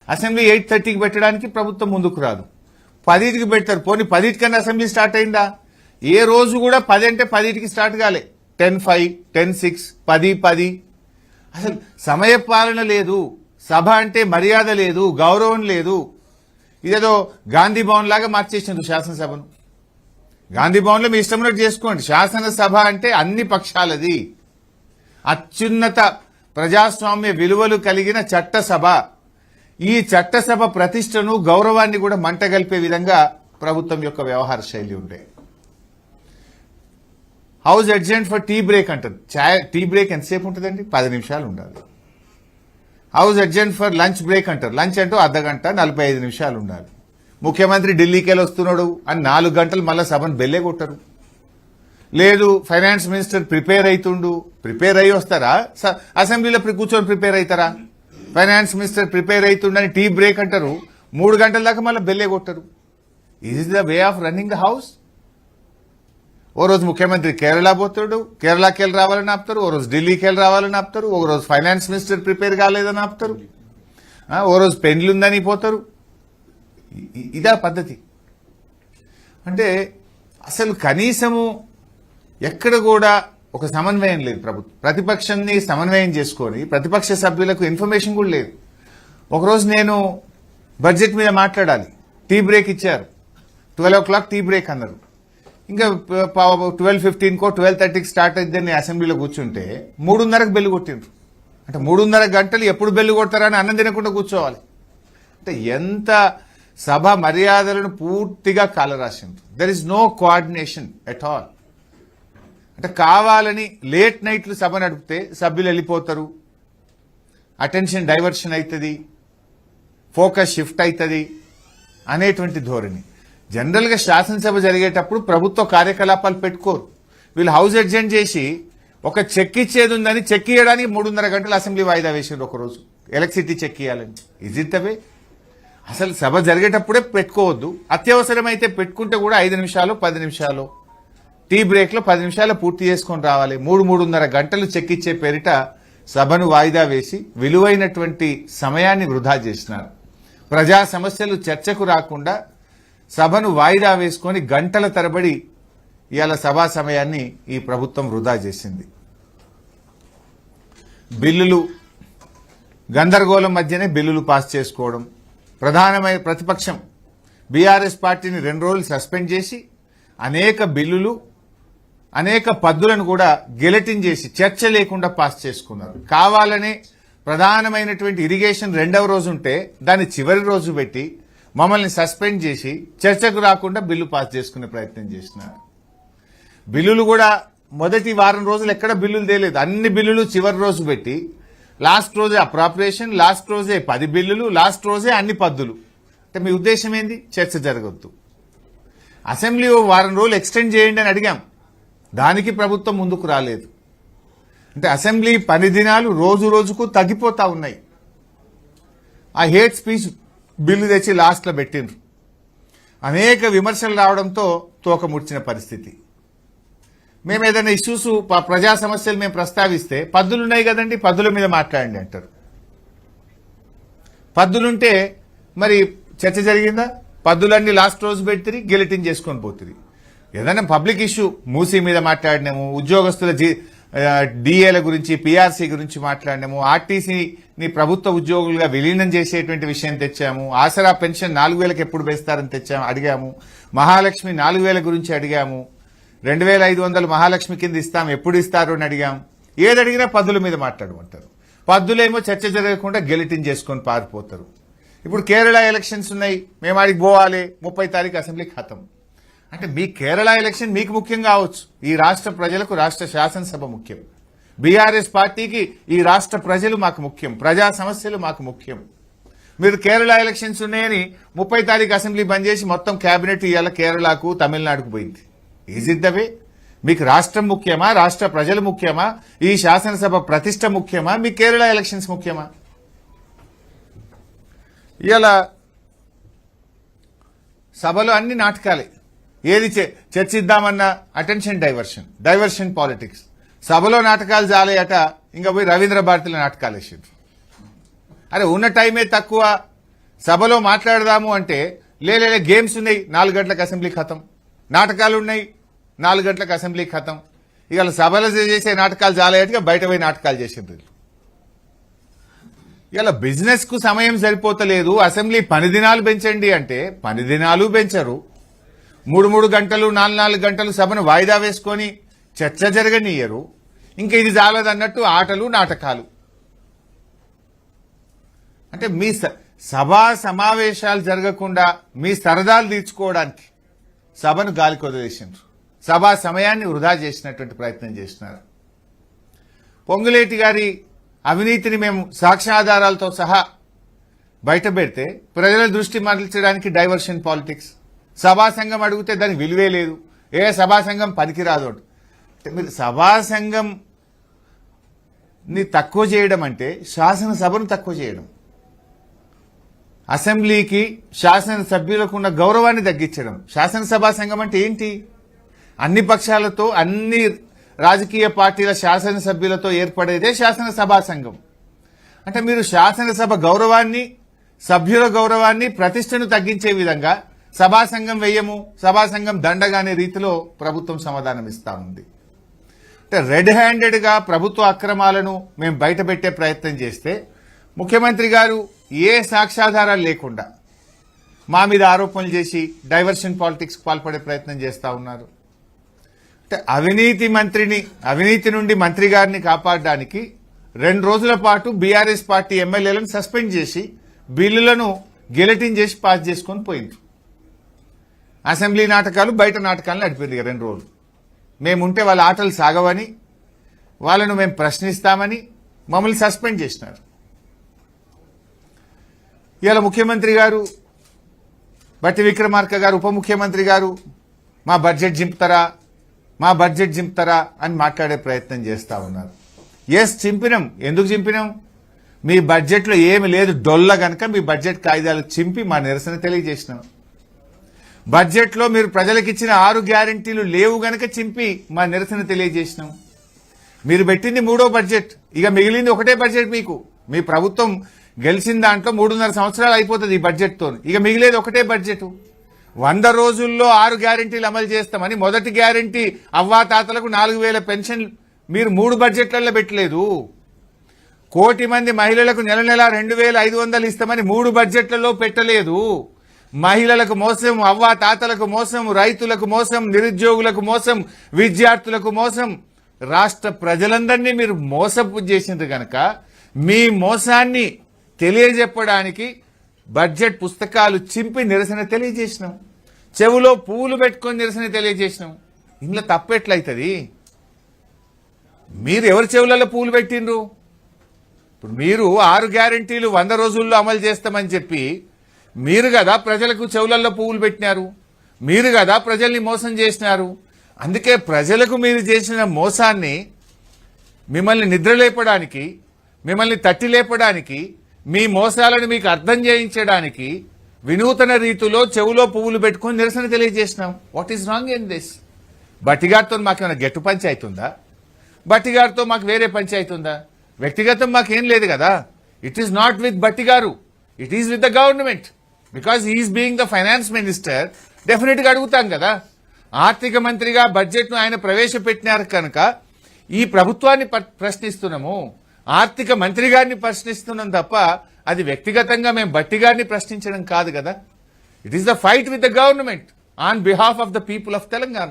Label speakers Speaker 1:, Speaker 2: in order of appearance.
Speaker 1: Assembly 8:30కి పెట్టడానికి ప్రభుత్వం ముందుకు రాదు, 10కి పెడతారు. పోనీ 10కన్నా అసెంబ్లీ స్టార్ట్ అయిందా? ఏ రోజు కూడా 10 అంటే 10కి స్టార్ట్ కాలే. 10:05, 10:06, 10:10. అసలు సమయ పాలన లేదు, సభ అంటే మర్యాద లేదు, గౌరవం లేదు. ఇదేదో గాంధీ భవన్ లాగా మార్చేసిండు శాసనసభను. గాంధీ భవన్ లో మీ ఇష్టం చేసుకోండి. శాసనసభ అంటే అన్ని పక్షాలది, అత్యున్నత ప్రజాస్వామ్య విలువలు కలిగిన చట్టసభ. ఈ చట్టసభ ప్రతిష్టను గౌరవాన్ని కూడా మంటగలిపే విధంగా ప్రభుత్వం యొక్క వ్యవహార శైలి ఉండే. హౌస్ అడ్జెంట్ ఫర్ టీ బ్రేక్ అంటారు. టీ బ్రేక్ ఎంతసేపు ఉంటుందండి? 10 నిమిషాలు ఉండాలి. హౌస్ అడ్జెంట్ ఫర్ లంచ్ బ్రేక్ అంటారు. లంచ్ అంటూ అర్ధగంట 45 నిమిషాలు ఉండాలి. ముఖ్యమంత్రి ఢిల్లీకి వెళ్ళి వస్తున్నాడు అని 4 గంటలు మళ్ళీ సభను బెల్లే కొట్టరు. లేదు ఫైనాన్స్ మినిస్టర్ ప్రిపేర్ అయ్యి వస్తారా? అసెంబ్లీలో కూర్చొని ప్రిపేర్ అవుతారా? ఫైనాన్స్ మినిస్టర్ ప్రిపేర్ అవుతుండని టీ బ్రేక్ అంటారు, 3 గంటల దాకా మళ్ళీ బెల్లే కొట్టరు. Is the way of running the house? ఓ రోజు ముఖ్యమంత్రి కేరళ పోతాడు, కేరళకి వెళ్ళి రావాలని ఆపుతారు. ఓ రోజు ఢిల్లీకి వెళ్ళి రావాలని ఆపుతారు. ఒక రోజు ఫైనాన్స్ మినిస్టర్ ప్రిపేర్ కాలేదని ఆపుతారు. ఓ రోజు పెండ్లుందని పోతారు. ఇదా పద్ధతి? అంటే అసలు కనీసము ఎక్కడ కూడా ఒక సమన్వయం లేదు. ప్రభుత్వం ప్రతిపక్షాన్ని సమన్వయం చేసుకొని ప్రతిపక్ష సభ్యులకు ఇన్ఫర్మేషన్ కూడా లేదు. ఒకరోజు నేను బడ్జెట్ మీద మాట్లాడాలి, టీ బ్రేక్ ఇచ్చారు. 12 o'clock టీ బ్రేక్ అన్నారు. ఇంకా 12:15కో 12:30కి స్టార్ట్ అయిద్దని అసెంబ్లీలో కూర్చుంటే 3:30కి బెల్లు కొట్టిండ్రు. అంటే 3:30 గంటలు ఎప్పుడు బెల్లు కొడతారని అన్నం తినకుండా కూర్చోవాలి. అంటే ఎంత సభ మర్యాదలను పూర్తిగా కాలరాసిండ్రు. There is no coordination at all. అంటే కావాలని లేట్ నైట్లు సభ నడిపితే సభ్యులు వెళ్ళిపోతారు, అటెన్షన్ డైవర్షన్ అవుతుంది, ఫోకస్ షిఫ్ట్ అవుతుంది అనేటువంటి ధోరణి. జనరల్గా శాసనసభ జరిగేటప్పుడు ప్రభుత్వ కార్యకలాపాలు పెట్టుకోరు. వీళ్ళు హౌస్ అడ్జెంట్ చేసి ఒక చెక్ ఇచ్చేది ఉందని చెక్ ఇవ్వడానికి 3:30 గంటలు అసెంబ్లీ వాయిదా వేసారు. ఒకరోజు ఎలక్ట్రిసిటీ చెక్ ఇవ్వాలని. Is it the way? అసలు సభ జరిగేటప్పుడే పెట్టుకోవద్దు. అత్యవసరమైతే పెట్టుకుంటే కూడా 5 నిమిషాలు 10 నిమిషాలు టీ బ్రేక్లో 10 నిమిషాలు పూర్తి చేసుకొని రావాలి. 3-3:30 గంటలు చెక్ ఇచ్చే పేరిట సభను వాయిదా వేసి విలువైనటువంటి సమయాన్ని వృధా చేసినారు. ప్రజా సమస్యలు చర్చకు రాకుండా సభను వాయిదా వేసుకొని గంటల తరబడి ఇవాళ సభా సమయాన్ని ఈ ప్రభుత్వం వృధా చేసింది. బిల్లులు గందరగోళం మధ్యనే బిల్లులు పాస్ చేసుకోవడం. ప్రధానమైన ప్రతిపక్షం బీఆర్ఎస్ పార్టీని 2 రోజులు సస్పెండ్ చేసి అనేక బిల్లులు అనేక పద్దులను కూడా గెలటిన్ చేసి చర్చ లేకుండా పాస్ చేసుకున్నారు. కావాలనే ప్రధానమైనటువంటి ఇరిగేషన్ 2వ రోజు ఉంటే దాన్ని చివరి రోజు పెట్టి మమ్మల్ని సస్పెండ్ చేసి చర్చకు రాకుండా బిల్లు పాస్ చేసుకునే ప్రయత్నం చేసినారు. బిల్లులు కూడా మొదటి వారం రోజులు ఎక్కడ బిల్లులు తేలేదు. అన్ని బిల్లులు చివరి రోజు పెట్టి లాస్ట్ రోజే అప్రాప్రియేషన్, లాస్ట్ రోజే 10 బిల్లులు, లాస్ట్ రోజే అన్ని పద్దులు. అంటే మీ ఉద్దేశం ఏంది? చర్చ జరగొద్దు. అసెంబ్లీ వారం రోజులు ఎక్స్టెండ్ చేయండి అని అడిగాం, దానికి ప్రభుత్వం ముందుకు రాలేదు. అంటే అసెంబ్లీ పని దినాలు రోజు రోజుకు తగ్గిపోతా ఉన్నాయి. ఆ హేట్ స్పీచ్ బిల్లు తెచ్చి లాస్ట్లో పెట్టిండ్రు. అనేక విమర్శలు రావడంతో తోక ముడిచిన పరిస్థితి. మేము ఏదైనా ఇష్యూస్ ప్రజా సమస్యలు మేము ప్రస్తావిస్తే పద్దులున్నాయి కదండి, పద్దుల మీద మాట్లాడండి అంటారు. పద్దులుంటే మరి చర్చ జరిగిందా? పద్దులన్నీ లాస్ట్ రోజు పెడితే గెలిటిన్ చేసుకొని పోతుంది. ఏదైనా పబ్లిక్ ఇష్యూ మూసీ మీద మాట్లాడినాము, ఉద్యోగస్తుల డిఏల గురించి పీఆర్సీ గురించి మాట్లాడినాము, ఆర్టీసీని ప్రభుత్వ ఉద్యోగులుగా విలీనం చేసేటువంటి విషయం తెచ్చాము, ఆసరా పెన్షన్ 4,000కి ఎప్పుడు వేస్తారని అడిగాము, మహాలక్ష్మి 4,000 గురించి అడిగాము, 2,500 మహాలక్ష్మి కింద ఇస్తాం ఎప్పుడు ఇస్తారు అని అడిగాము. ఏది అడిగినా పద్దుల మీద మాట్లాడమంటారు. పద్దులేమో చర్చ జరగకుండా గెలిటిన్ చేసుకొని పారిపోతారు. ఇప్పుడు కేరళ ఎలక్షన్స్ ఉన్నాయి, మేము ఆడికి పోవాలి, 30 తారీఖు అసెంబ్లీ ఖతం. అంటే మీ కేరళ ఎలక్షన్ మీకు ముఖ్యం కావచ్చు, ఈ రాష్ట్ర ప్రజలకు రాష్ట్ర శాసనసభ ముఖ్యం. బీఆర్ఎస్ పార్టీకి ఈ రాష్ట్ర ప్రజలు మాకు ముఖ్యం, ప్రజా సమస్యలు మాకు ముఖ్యం. మీరు కేరళ ఎలక్షన్స్ ఉన్నాయని 30 తారీఖు అసెంబ్లీ బంద్ చేసి మొత్తం కేబినెట్ ఇవాళ కేరళకు తమిళనాడుకు పోయింది. Is it the way? మీకు రాష్ట్రం ముఖ్యమా, రాష్ట్ర ప్రజలు ముఖ్యమా, ఈ శాసనసభ ప్రతిష్ట ముఖ్యమా, మీ కేరళ ఎలక్షన్స్ ముఖ్యమా? ఇలా సభలో అన్ని నాటకాలే. ఏది చర్చిద్దామన్నా అటెన్షన్ డైవర్షన్ పాలిటిక్స్. సభలో నాటకాలు జాలేయట, ఇంకా పోయి రవీంద్ర భారతిలో నాటకాలు వేసిండ్రు. అరే ఉన్న టైమే తక్కువ, సభలో మాట్లాడదాము అంటే లేలే గేమ్స్ ఉన్నాయి 4 గంటలకు అసెంబ్లీ ఖతం, నాటకాలు ఉన్నాయి 4 గంటలకు అసెంబ్లీ ఖతం. ఇవాళ సభలో చేసే నాటకాలు చాలేట్టుగా బయట పోయి నాటకాలు చేసిండ్రు. ఇలా బిజినెస్ కు సమయం సరిపోతలేదు, అసెంబ్లీ పని దినాలు పెంచండి అంటే పని దినాలు పెంచరు. 3 గంటలు 4 గంటలు సభను వాయిదా వేసుకొని చర్చ జరగనియ్యరు. ఇంకా ఇది చాలదన్నట్టు ఆటలు నాటకాలు. అంటే మీ సభా సమావేశాలు జరగకుండా మీ సరదాలు తీర్చుకోవడానికి సభను గాలికి వదిలేసిండ్రు. సభా సమయాన్ని వృధా చేసినటువంటి ప్రయత్నం చేస్తున్నారు. పొంగులేటి గారి అవినీతిని మేము సాక్ష్యాధారాలతో సహా బయట పెడితే ప్రజల దృష్టి మరల్చడానికి డైవర్షన్ పాలిటిక్స్. సభా సంఘం అడిగితే దానికి విలువే లేదు, ఏ సభా సంఘం పనికిరాదు. మీరు సభా సంఘంని తక్కువ చేయడం అంటే శాసనసభను తక్కువ చేయడం, అసెంబ్లీకి శాసనసభ్యులకు ఉన్న గౌరవాన్ని తగ్గించడం. శాసనసభా సంఘం అంటే ఏంటి? అన్ని పక్షాలతో అన్ని రాజకీయ పార్టీల శాసనసభ్యులతో ఏర్పడేదే శాసనసభా సంఘం. అంటే మీరు శాసనసభ గౌరవాన్ని, సభ్యుల గౌరవాన్ని, ప్రతిష్టను తగ్గించే విధంగా సభా సంఘం వెయ్యము, సభా సంఘం దండగానే రీతిలో ప్రభుత్వం సమాధానం ఇస్తా ఉంది. అంటే రెడ్ హ్యాండెడ్ గా ప్రభుత్వ అక్రమాలను మేము బయటపెట్టే ప్రయత్నం చేస్తే ముఖ్యమంత్రి గారు ఏ సాక్ష్యాధారాలు లేకుండా మా మీద ఆరోపణలు చేసి డైవర్షన్ పాలిటిక్స్ పాల్పడే ప్రయత్నం చేస్తా ఉన్నారు. అంటే అవినీతి నుండి మంత్రి గారిని కాపాడడానికి 2 రోజుల పాటు బీఆర్ఎస్ పార్టీ ఎమ్మెల్యేలను సస్పెండ్ చేసి బిల్లులను గెలటిన్ చేసి పాస్ చేసుకొని పోయిండ్రు. అసెంబ్లీ నాటకాలు బయట నాటకాలను నడిపింది 2 రోజులు. మేముంటే వాళ్ళ ఆటలు సాగవని, వాళ్ళను మేము ప్రశ్నిస్తామని మమ్మల్ని సస్పెండ్ చేసినారు. ఇవాళ ముఖ్యమంత్రి గారు, బట్టి విక్రమార్క గారు, ఉప ముఖ్యమంత్రి గారు మా బడ్జెట్ చింపుతారా అని మాట్లాడే ప్రయత్నం చేస్తా ఉన్నారు. ఎస్, చింపినాం. ఎందుకు చింపినాం? మీ బడ్జెట్లో ఏమి లేదు డొల్ల గనక మీ బడ్జెట్ కాయిదాలు చింపి మా నిరసన తెలియజేసినాం. బడ్జెట్లో మీరు ప్రజలకు ఇచ్చిన 6 గ్యారంటీలు లేవు గనక చింపి మా నిరసన తెలియజేసినాం. మీరు పెట్టింది 3వ బడ్జెట్, ఇక మిగిలింది ఒకటే బడ్జెట్. మీకు మీ ప్రభుత్వం గెలిచిన దాంట్లో 3.5 సంవత్సరాలు అయిపోతుంది ఈ బడ్జెట్తో. ఇక మిగిలేది ఒకటే బడ్జెట్. 100 రోజుల్లో 6 గ్యారంటీలు అమలు చేస్తామని మొదటి గ్యారంటీ అవ్వాతాతలకు 4,000 పెన్షన్ మీరు 3 బడ్జెట్లలో పెట్టలేదు. 1 కోటి మంది మహిళలకు నెల 2,500 ఇస్తామని 3 బడ్జెట్లలో పెట్టలేదు. మహిళలకు మోసం, అవ్వాతాతలకు మోసం, రైతులకు మోసం, నిరుద్యోగులకు మోసం, విద్యార్థులకు మోసం, రాష్ట్ర ప్రజలందరినీ మీరు మోసపు చేసింది కనుక మీ మోసాన్ని తెలియజెప్పడానికి బడ్జెట్ పుస్తకాలు చింపి నిరసన తెలియజేసినాం. చెవులో పువ్వులు పెట్టుకొని నిరసన తెలియజేసినాం. ఇంట్లో తప్పెట్లయితుంది? మీరు ఎవరి చెవులలో పువ్వులు పెట్టిండ్రు? ఇప్పుడు మీరు 6 గ్యారంటీలు 100 రోజుల్లో అమలు చేస్తామని చెప్పి మీరు కదా ప్రజలకు చెవులలో పువ్వులు పెట్టినారు, మీరు కదా ప్రజల్ని మోసం చేసినారు. అందుకే ప్రజలకు మీరు చేసిన మోసాన్ని మిమ్మల్ని నిద్రలేపడానికి, మిమ్మల్ని తట్టి లేపడానికి, మీ మోసాలను మీకు అర్థం చేయించడానికి వినూతన రీతిలో చెవులో పువ్వులు పెట్టుకుని నిరసన తెలియజేసినాం. What is wrong in this? బట్టిగారితో మాకేమైనా గెట్టు పంచాయతీ ఉందా? బట్టిగారితో మాకు వేరే పంచాయతీ ఉందా? వ్యక్తిగతం మాకేం లేదు కదా. It is not with Bhatti గారు, it is with the government. Because he is being the finance minister, definite గా అడుగుతాం కదా. ఆర్థిక మంత్రిగా బడ్జెట్ ను ఆయన ప్రవేశపెట్టినారు కనుక ఈ ప్రభుత్వాన్ని ప్రశ్నిస్తున్నాము, ఆర్థిక మంత్రి గారిని ప్రశ్నిస్తున్నాం తప్ప అది వ్యక్తిగతంగా మేము బట్టి గారిని ప్రశ్నించడం కాదు కదా. It is the fight with the government on behalf of the people of Telangana.